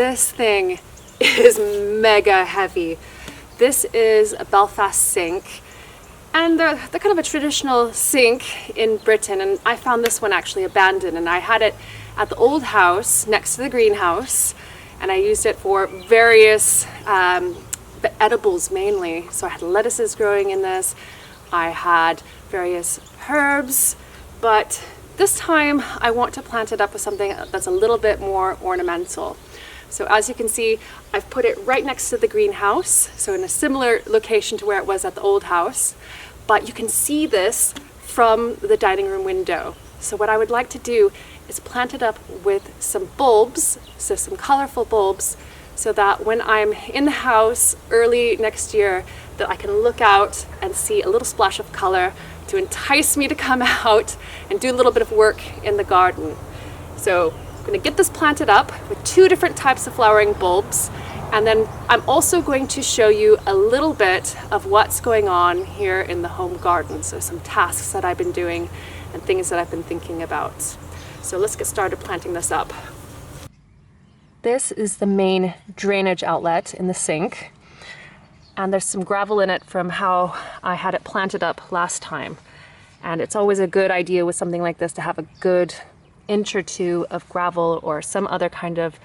This thing is mega heavy. This is a Belfast sink, and they're kind of a traditional sink in Britain, and I found this one actually abandoned, and I had it at the old house next to the greenhouse, and I used it for various edibles mainly. So I had lettuces growing in this, I had various herbs, but this time I want to plant it up with something that's a little bit more ornamental. So as you can see, I've put it right next to the greenhouse, so in a similar location to where it was at the old house, but you can see this from the dining room window. So what I would like to do is plant it up with some bulbs, so some colorful bulbs, so that when I'm in the house early next year, that I can look out and see a little splash of color to entice me to come out and do a little bit of work in the garden. So I'm going to get this planted up with 2 different types of flowering bulbs, and then I'm also going to show you a little bit of what's going on here in the home garden, so some tasks that I've been doing and things that I've been thinking about. So let's get started planting this up. This is the main drainage outlet in the sink, and there's some gravel in it from how I had it planted up last time, and it's always a good idea with something like this to have a good inch or 2 of gravel or some other kind of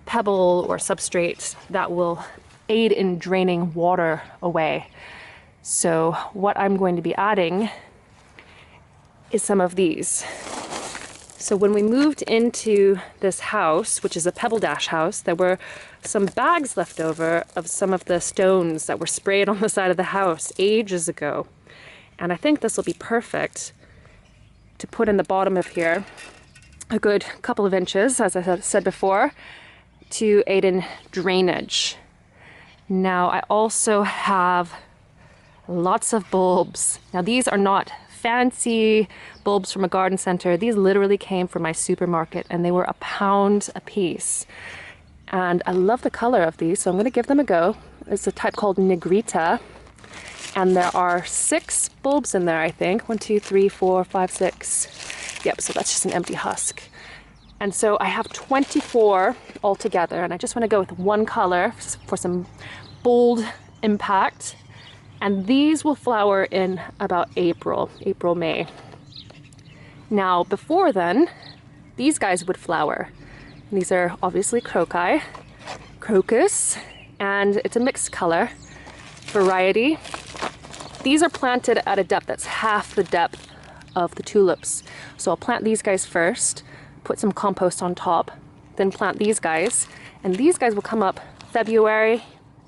pebble or substrate that will aid in draining water away. So what I'm going to be adding is some of these. So when we moved into this house, which is a pebble dash house, there were some bags left over of some of the stones that were sprayed on the side of the house ages ago. And I think this will be perfect to put in the bottom of here, a good couple of inches, as I said before, to aid in drainage. Now I also have lots of bulbs. Now these are not fancy bulbs from a garden center. These literally came from my supermarket, and they were £1 a piece. And I love the color of these, so I'm going to give them a go. It's a type called Negrita, and there are 6 bulbs in there, I think. 1, 2, 3, 4, 5, 6. Yep, so that's just an empty husk. And so I have 24 altogether, and I just want to go with one color for some bold impact. And these will flower in about April, May. Now, before then, these guys would flower. And these are obviously crocus, and it's a mixed color variety. These are planted at a depth that's half the depth of the tulips. So I'll plant these guys first, put some compost on top, then plant these guys, and these guys will come up February,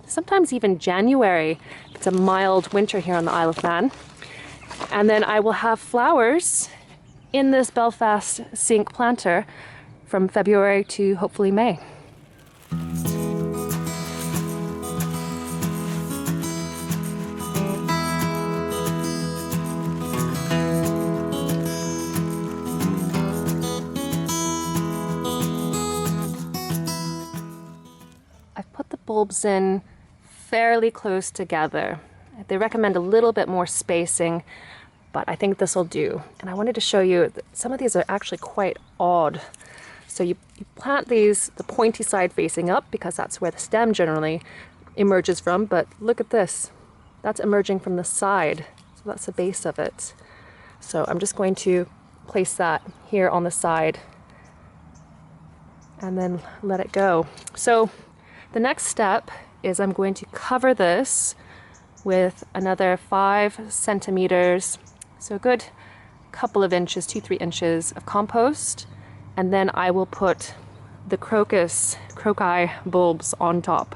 sometimes even January. It's a mild winter here on the Isle of Man. And then I will have flowers in this Belfast sink planter from February to hopefully May. Bulbs in fairly close together. They recommend a little bit more spacing, but I think this will do. And I wanted to show you that some of these are actually quite odd. So you plant these, the pointy side facing up, because that's where the stem generally emerges from, but look at this. That's emerging from the side. So that's the base of it. So I'm just going to place that here on the side and then let it go. So the next step is I'm going to cover this with another 5 centimeters, so a good couple of inches, 2-3 inches of compost, and then I will put the croci bulbs on top.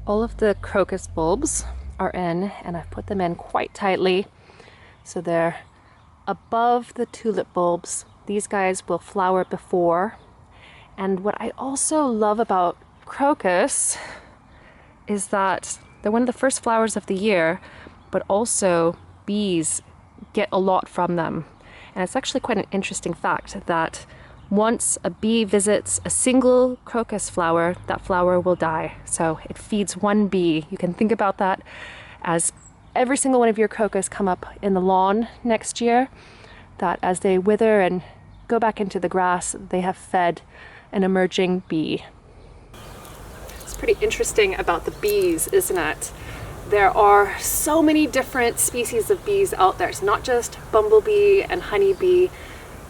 All of the crocus bulbs are in, and I've put them in quite tightly so they're above the tulip bulbs. These guys will flower before. And what I also love about crocus is that they're one of the first flowers of the year, but also bees get a lot from them. And it's actually quite an interesting fact that Once a bee visits a single crocus flower, that flower will die. So it feeds one bee. You can think about that as every single one of your crocus come up in the lawn next year, that as they wither and go back into the grass, they have fed an emerging bee. It's pretty interesting about the bees, isn't it? There are so many different species of bees out there. It's not just bumblebee and honeybee.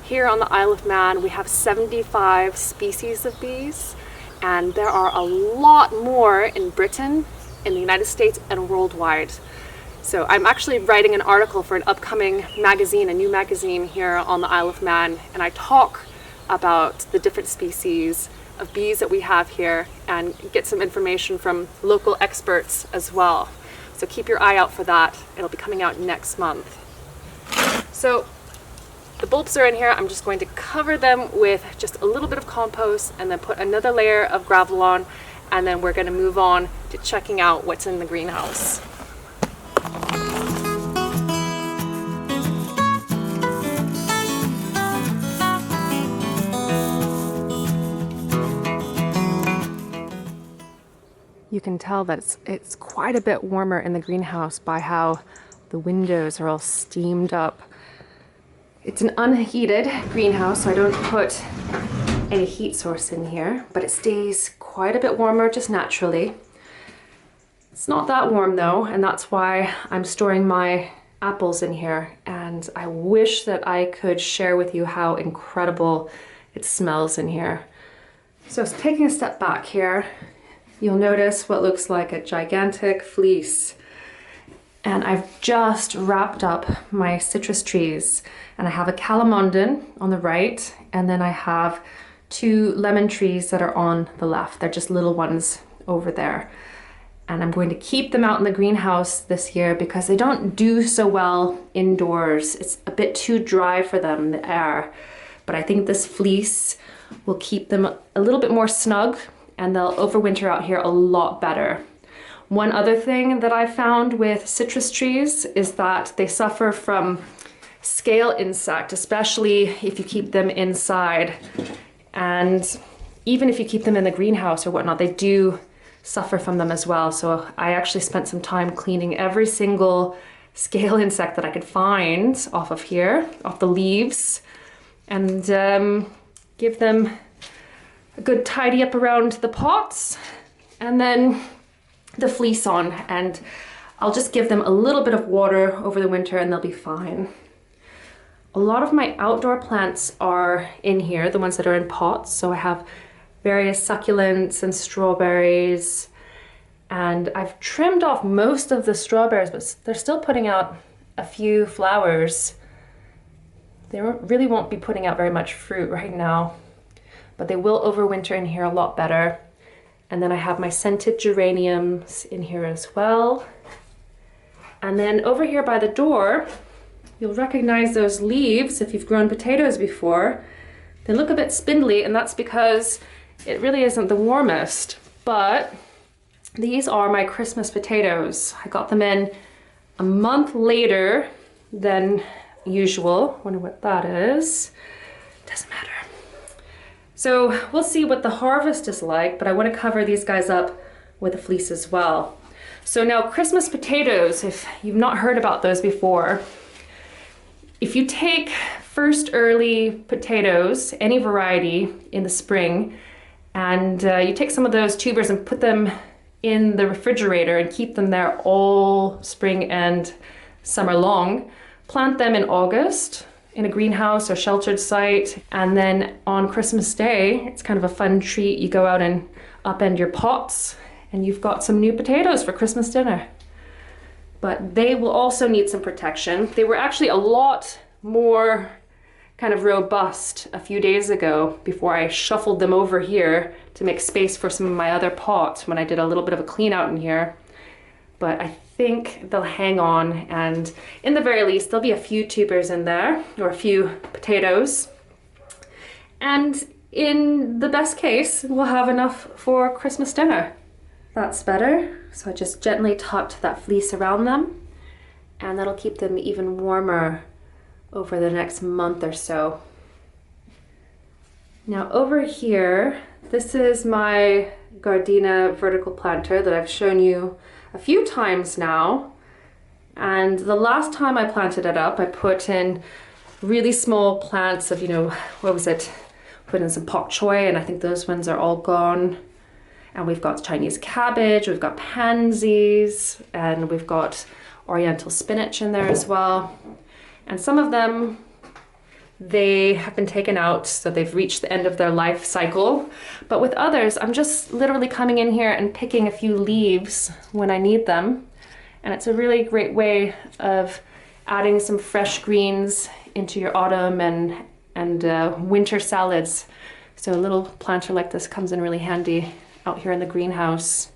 Here on the Isle of Man, we have 75 species of bees, and there are a lot more in Britain, in the United States, and worldwide. So I'm actually writing an article for an upcoming magazine, a new magazine here on the Isle of Man, and I talk about the different species of bees that we have here and get some information from local experts as well. So keep your eye out for that. It'll be coming out next month. So the bulbs are in here. I'm just going to cover them with just a little bit of compost and then put another layer of gravel on, and then we're going to move on to checking out what's in the greenhouse. You can tell that it's quite a bit warmer in the greenhouse by how the windows are all steamed up. It's an unheated greenhouse, so I don't put any heat source in here, but it stays quite a bit warmer just naturally. It's not that warm though, and that's why I'm storing my apples in here, and I wish that I could share with you how incredible it smells in here. So taking a step back here, you'll notice what looks like a gigantic fleece. And I've just wrapped up my citrus trees, and I have a calamondin on the right, and then I have 2 lemon trees that are on the left. They're just little ones over there. And I'm going to keep them out in the greenhouse this year because they don't do so well indoors. It's a bit too dry for them, the air. But I think this fleece will keep them a little bit more snug, and they'll overwinter out here a lot better. One other thing that I found with citrus trees is that they suffer from scale insect, especially if you keep them inside. And even if you keep them in the greenhouse or whatnot, they do suffer from them as well. So I actually spent some time cleaning every single scale insect that I could find off of here, off the leaves, and give them a good tidy up around the pots, and then the fleece on, and I'll just give them a little bit of water over the winter and they'll be fine. A lot of my outdoor plants are in here, the ones that are in pots. So I have various succulents and strawberries, and I've trimmed off most of the strawberries, but they're still putting out a few flowers. They really won't be putting out very much fruit right now, but they will overwinter in here a lot better. And then I have my scented geraniums in here as well. And then over here by the door, you'll recognize those leaves if you've grown potatoes before. They look a bit spindly, and that's because it really isn't the warmest, but these are my Christmas potatoes. I got them in a month later than usual. Wonder what that is. Doesn't matter. So we'll see what the harvest is like, but I want to cover these guys up with a fleece as well. So now Christmas potatoes, if you've not heard about those before, if you take first early potatoes, any variety in the spring, and you take some of those tubers and put them in the refrigerator and keep them there all spring and summer long, plant them in August in a greenhouse or sheltered site, and then on Christmas Day, it's kind of a fun treat. You go out and upend your pots and you've got some new potatoes for Christmas dinner. But they will also need some protection. They were actually a lot more kind of robust a few days ago before I shuffled them over here to make space for some of my other pots when I did a little bit of a clean out in here. But I think they'll hang on, and in the very least there'll be a few tubers in there or a few potatoes, and in the best case we'll have enough for Christmas dinner. That's better. So I just gently tucked that fleece around them, and that'll keep them even warmer over the next month or so. Now over here, this is my Gardenia vertical planter that I've shown you a few times now. And the last time I planted it up, I put in really small plants of, what was it? Put in some pak choi, and I think those ones are all gone. And we've got Chinese cabbage, we've got pansies, and we've got oriental spinach in there as well. And some of them, they have been taken out, so they've reached the end of their life cycle. But with others, I'm just literally coming in here and picking a few leaves when I need them. And it's a really great way of adding some fresh greens into your autumn and winter salads. So a little planter like this comes in really handy out here in the greenhouse.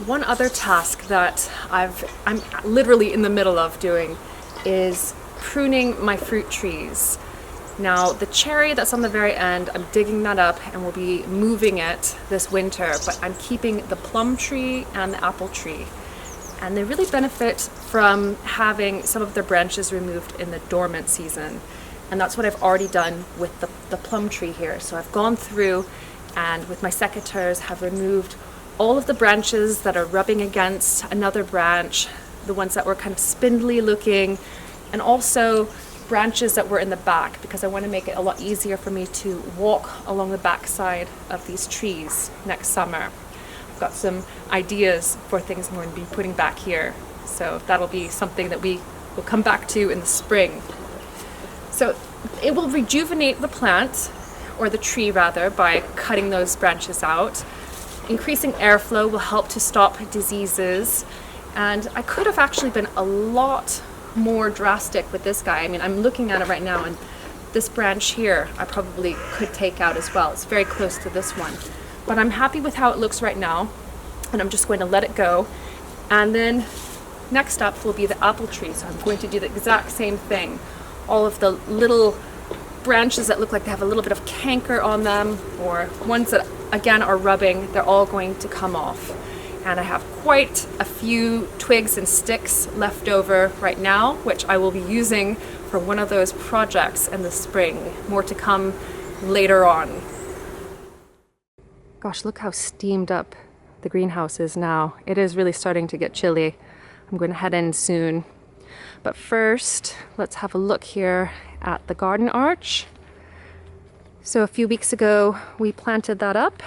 One other task that I'm literally in the middle of doing is pruning my fruit trees. Now the cherry that's on the very end, I'm digging that up and we'll be moving it this winter, but I'm keeping the plum tree and the apple tree. And they really benefit from having some of their branches removed in the dormant season. And that's what I've already done with the plum tree here. So I've gone through and with my secateurs have removed all of the branches that are rubbing against another branch, the ones that were kind of spindly looking, and also branches that were in the back, because I want to make it a lot easier for me to walk along the backside of these trees next summer. I've got some ideas for things I'm going to be putting back here. So that'll be something that we will come back to in the spring. So it will rejuvenate the plant, or the tree rather, by cutting those branches out. Increasing airflow will help to stop diseases. And I could have actually been a lot more drastic with this guy. I mean, I'm looking at it right now, and this branch here I probably could take out as well. It's very close to this one. But I'm happy with how it looks right now, and I'm just going to let it go. And then next up will be the apple tree. So I'm going to do the exact same thing. All of the little branches that look like they have a little bit of canker on them, or ones that again are rubbing, they're all going to come off. And I have quite a few twigs and sticks left over right now, which I will be using for one of those projects in the spring. More to come later on. Gosh, look how steamed up the greenhouse is now. It is really starting to get chilly. I'm going to head in soon. But first, let's have a look here at the garden arch. So a few weeks ago, we planted that up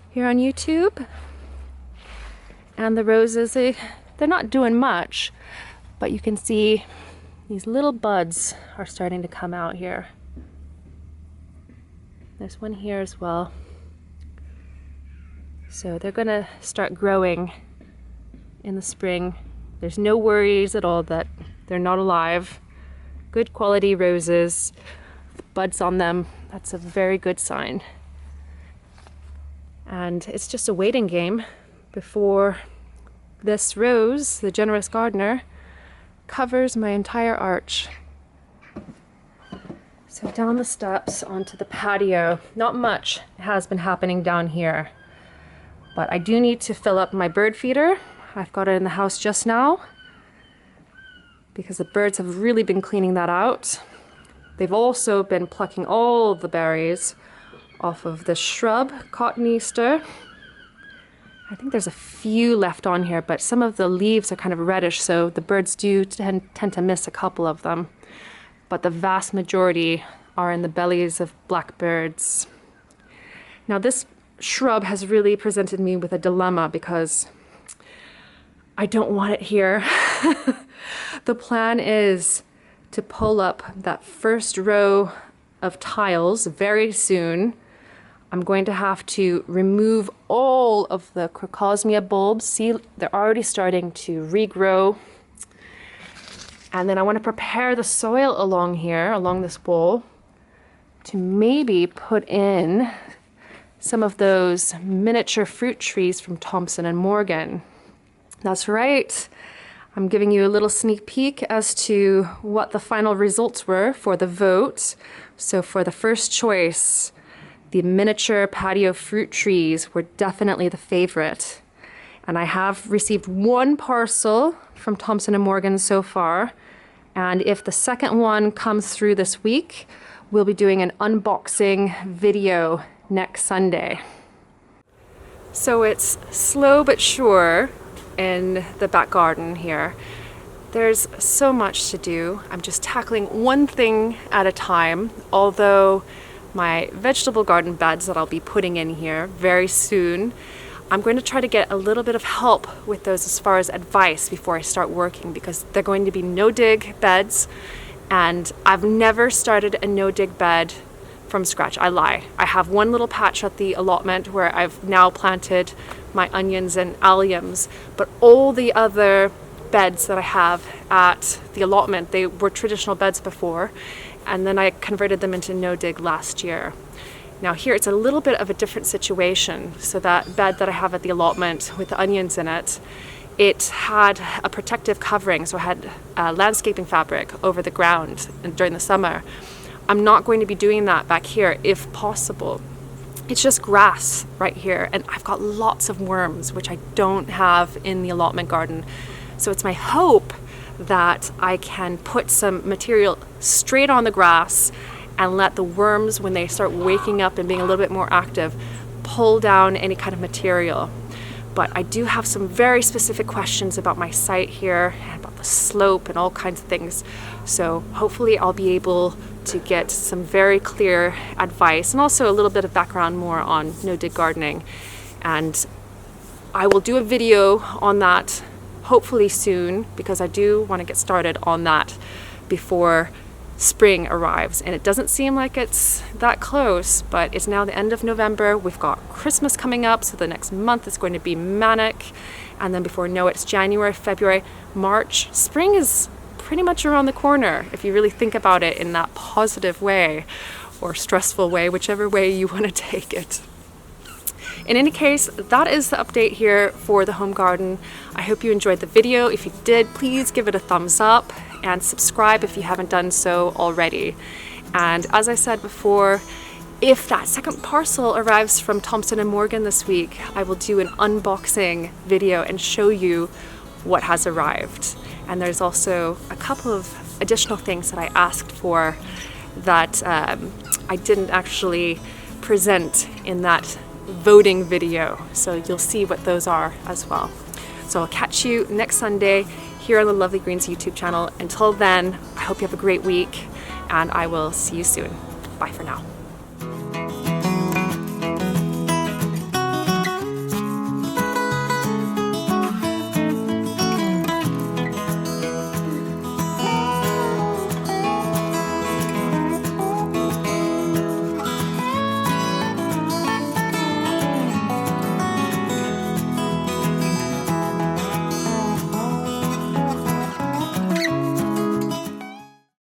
here on YouTube. And the roses, they're not doing much, but you can see these little buds are starting to come out here. There's one here as well. So they're gonna start growing in the spring. There's no worries at all that they're not alive. Good quality roses, buds on them. That's a very good sign. And it's just a waiting game before this rose, the generous gardener, covers my entire arch. So down the steps onto the patio. Not much has been happening down here, but I do need to fill up my bird feeder. I've got it in the house just now because the birds have really been cleaning that out. They've also been plucking all the berries off of the shrub, cotton Easter. I think there's a few left on here, but some of the leaves are kind of reddish, so the birds do tend to miss a couple of them. But the vast majority are in the bellies of blackbirds. Now this shrub has really presented me with a dilemma because I don't want it here. The plan is to pull up that first row of tiles very soon. I'm going to have to remove all of the crocosmia bulbs. See, they're already starting to regrow. And then I want to prepare the soil along here, along this wall, to maybe put in some of those miniature fruit trees from Thompson & Morgan. That's right. I'm giving you a little sneak peek as to what the final results were for the vote. So for the first choice, the miniature patio fruit trees were definitely the favorite. And I have received one parcel from Thompson & Morgan so far, And if the second one comes through this week, we'll be doing an unboxing video next Sunday. So it's slow but sure in the back garden here. There's so much to do. I'm just tackling one thing at a time, although my vegetable garden beds that I'll be putting in here very soon, I'm going to try to get a little bit of help with those as far as advice before I start working, because they're going to be no-dig beds, and I've never started a no-dig bed from scratch. I lie. I have one little patch at the allotment where I've now planted my onions and alliums, but all the other beds that I have at the allotment, they were traditional beds before, and then I converted them into no-dig last year. Now here it's a little bit of a different situation. So that bed that I have at the allotment with the onions in it, it had a protective covering, so I had landscaping fabric over the ground during the summer. I'm not going to be doing that back here if possible. It's just grass right here, and I've got lots of worms, which I don't have in the allotment garden. So it's my hope that I can put some material straight on the grass and let the worms, when they start waking up and being a little bit more active, pull down any kind of material. But I do have some very specific questions about my site here, about the slope and all kinds of things. So hopefully I'll be able to get some very clear advice, and also a little bit of background more on no-dig gardening. And I will do a video on that hopefully soon, because I do want to get started on that before spring arrives. And it doesn't seem like it's that close, but it's now the end of November. We've got Christmas coming up, so the next month is going to be manic. And then before we know it, it's January, February, March. Spring is pretty much around the corner, if you really think about it in that positive way, or stressful way, whichever way you want to take it. In any case, that is the update here for the home garden. I hope you enjoyed the video. If you did, please give it a thumbs up and subscribe if you haven't done so already. And as I said before, if that second parcel arrives from Thompson & Morgan this week, I will do an unboxing video and show you what has arrived. And there's also a couple of additional things that I asked for that I didn't actually present in that voting video. So you'll see what those are as well. So I'll catch you next Sunday here on the Lovely Greens YouTube channel. Until then, I hope you have a great week, and I will see you soon. Bye for now.